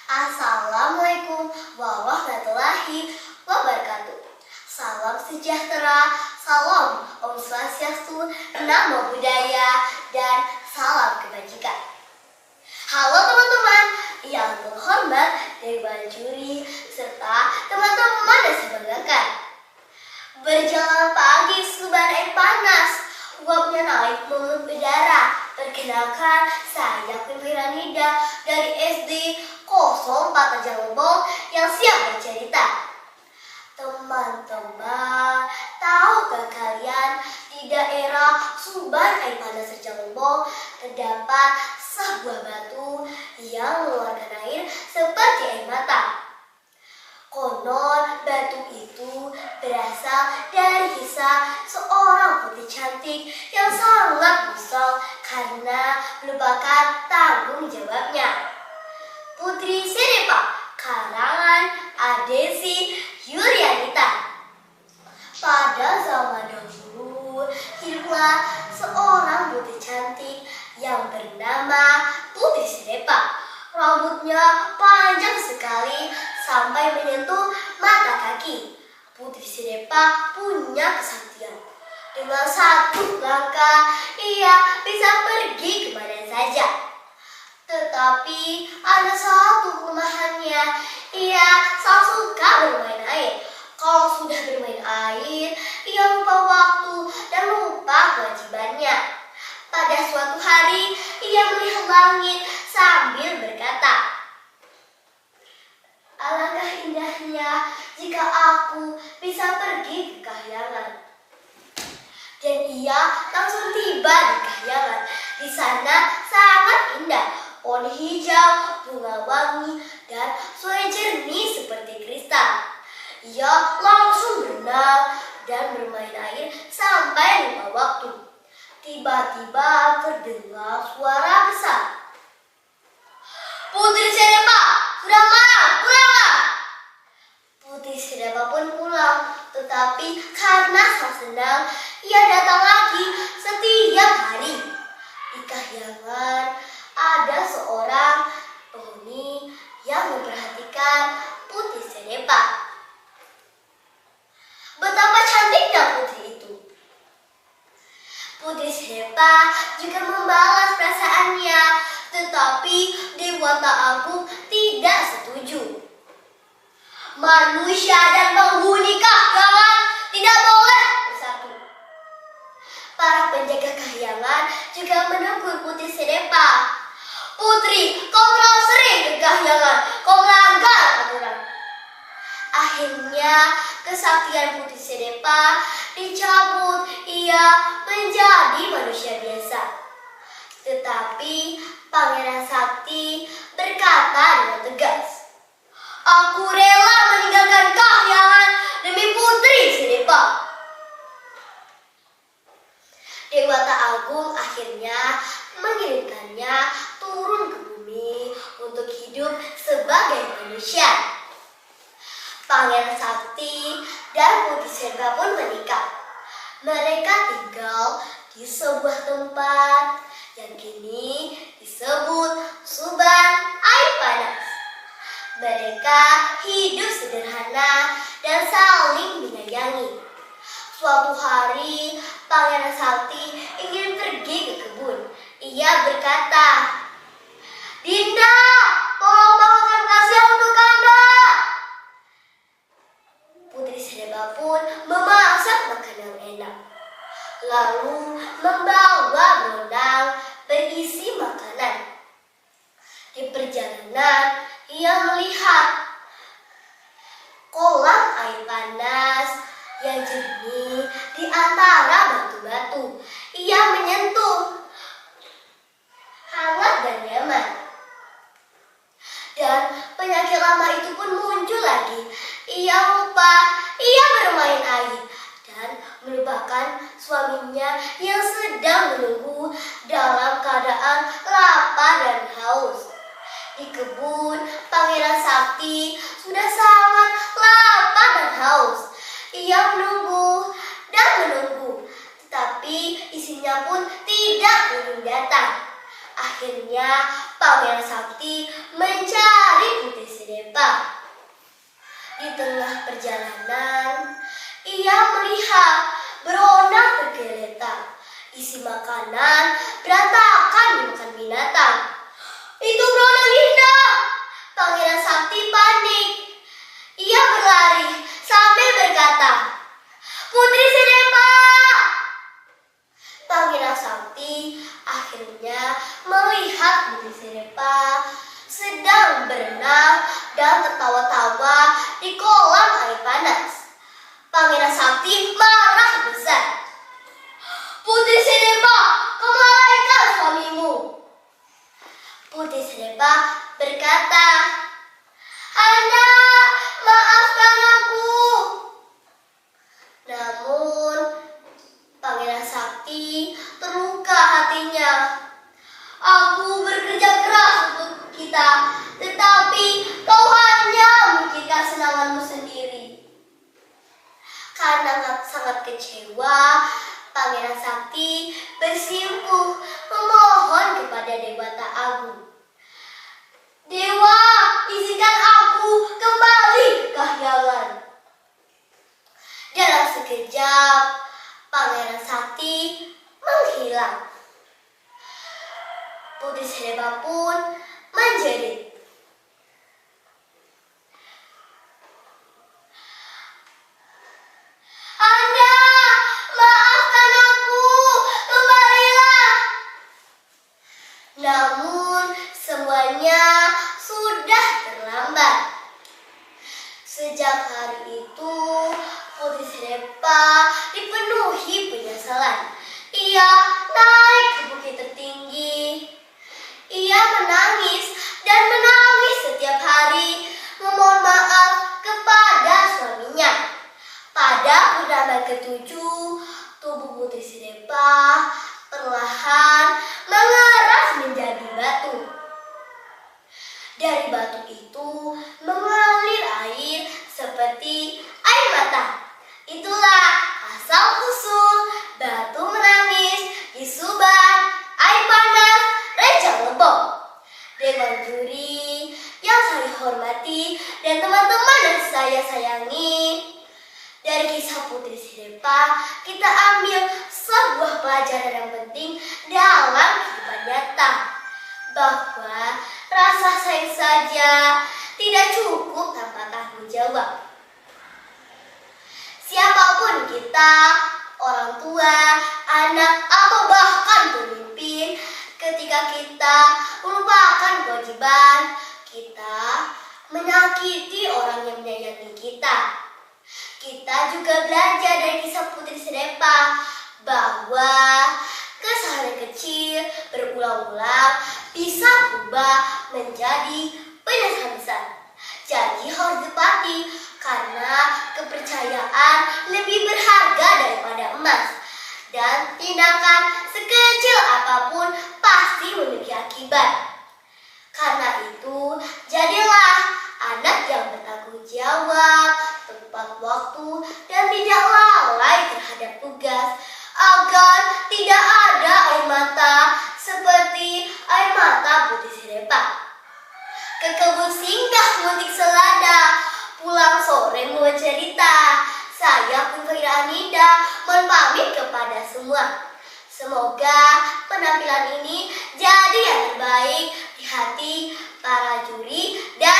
Assalamualaikum warahmatullahi wabarakatuh. Salam sejahtera, salam Om Swastiastu, Namo Buddhaya, dan salam kebajikan. Halo teman-teman yang terhormat, Dewan Juri, serta teman-teman yang saya banggakan. Berjalan pagi seluban air panas, uapnya naik memenuhi udara. Perkenalkan, saya Pimpinan Nida dari SD 04 Tanjung yang siap bercerita. Teman-teman, tahukah kalian di daerah Suban Air Panas Rejang terdapat sebuah batu yang mengeluarkan air seperti air mata. Konon batu itu berasal dari kisah seorang putri cantik yang sangat menyesal karena melupakan tanggung jawabnya. Putri Senepa, karangan Adesi Yurianita. Pada zaman dahulu, hiduplah seorang putri cantik yang bernama Putri Senepa. Rambutnya panjang sekali sampai menyentuh mata kaki. Putri Senepa punya kesaktian. Dengan satu langkah, ia bisa pergi kemana saja. Tetapi ada satu kelemahannya, ia sangat suka bermain air. Kalau sudah bermain air, ia lupa waktu dan lupa kewajibannya. Pada suatu hari, ia melihat langit sambil berkata, "Alangkah indahnya jika aku bisa pergi ke Kahyangan." Dan ia langsung tiba di Kahyangan. Di sana sangat indah, pohon hijau, bunga wangi, dan sungai jernih seperti kristal. Ia langsung berenang dan bermain air sampai lupa waktu. Tiba-tiba terdengar suara besar. "Putri Senepa, sudah malam, pulanglah!" Putri Senepa pun pulang, tetapi karena sangat senang, ia datang lagi setiap hari. Di Kahyangan ada seorang penghuni yang memperhatikan Putri Senepa. Betapa cantiknya putri itu. Putri Senepa juga membalas perasaannya, tetapi Dewata Agung tidak setuju. Manusia dan penghuni Kahyangan tidak boleh bersatu. Para penjaga Kahyangan juga menegur Putri Senepa. "Putri, kau terlalu sering ke Kahyangan, kau melanggar aturan." Akhirnya kesaktian Putri Senepa dicabut, ia menjadi manusia biasa. Tetapi Pangeran Sakti berkata dengan tegas, "Aku rela meninggalkan Kahyangan demi Putri Senepa." Dewata Agung akhirnya mengirimkannya turun ke bumi untuk hidup sebagai manusia. Pangeran Sakti dan Putri Senepa pun menikah. Mereka tinggal di sebuah tempat yang kini disebut Suban Air Panas. Mereka hidup sederhana dan saling menyayangi. Suatu hari, Pangeran Sakti ingin pergi ke kebun. Ia berkata, "Dinda, tolong bawakan kasihan untuk Kanda." Putri Senepa pun memasak makanan enak, lalu membawa berondang berisi makanan. Di perjalanan, ia melihat kolam air panas yang jernih di antara batu-batu. Ia menyentuh, hangat dan nyaman. Dan penyakit lama itu pun muncul lagi. Ia lupa, ia bermain air dan melupakan suaminya yang sedang menunggu dalam keadaan lapar dan haus. Di kebun, Pangeran Sakti sudah sangat lapar dan haus. Ia menunggu dan menunggu, tetapi istrinya pun tidak kunjung datang. Akhirnya Pangeran Sakti mencari Putri jalanan, ia melihat beronang bergeletak. Isi makanan berantakan dimakan binatang. Itu beronang Dinda! Pangeran Sakti panik. Ia berlari sambil berkata, "Putri Sinepa!" Pangeran Sakti akhirnya melihat Putri Sinepa sedang berenang dan tertawa-tawa di kolam air panas. Pangeran Sakti marah besar. "Putri Sinepa, kembalikan suamimu!" Putri Sinepa berkata, "Anda, maafkan aku." Namun, Pangeran Sakti terluka hatinya. "Aku bekerja keras untuk kita, tetapi kau hanya memikirkan senanganmu sendiri." Karena sangat kecewa, Pangeran Sakti bersimpuh memohon kepada Dewata Agung. "Dewa, izinkan aku kembali ke kahyangan." Dalam sekejap, Pangeran Sakti menghilang. Putri Sinepa pun menjerit. "Anda, maafkan aku, kembalilah." Namun semuanya sudah terlambat. Sejak hari itu, Putri Sinepa dipenuhi penyesalan. Ia naik ke bukit tertinggi. Ia menangis dan menangis setiap hari, memohon maaf kepada suaminya. Pada purnama ke-7, tubuh Putri Sinepa perlahan mengeras menjadi batu. Dari batu itu mengalir air seperti air mata. Itulah asal-usul batu menangis di Subang, air panas, Rejang Lebong. Dewan juri yang saya hormati dan teman-teman yang saya sayangi, dari kisah Putri Sinepa kita ambil sebuah pelajaran yang penting dalam kehidupan nyata, bahwa rasa sayang saja tidak cukup tanpa tanggung jawab. Siapapun kita, orang tua, anak, atau bahkan pemimpin, ketika kita melupakan kewajiban, kita menyakiti orang yang menyayangi kita. Kita juga belajar dari kisah Putri Sinepa bahwa kesalahan kecil berulang-ulang bisa berubah menjadi penyesalan besar. Jadi harus ditepati karena kepercayaan lebih berharga daripada emas. Dan tindakan sekecil apapun pasti memiliki akibat. Karena itu, jadilah anak yang bertanggung jawab, tepat waktu, dan tidak lalai terhadap tugas, agar tidak ada air mata seperti air mata Putri Sinepa. Ke kebun singgah memetik selada, pulang sore membuat cerita. Saya Putri Anida mohon pamit kepada semua. Semoga penampilan ini jadi yang terbaik di hati para juri dan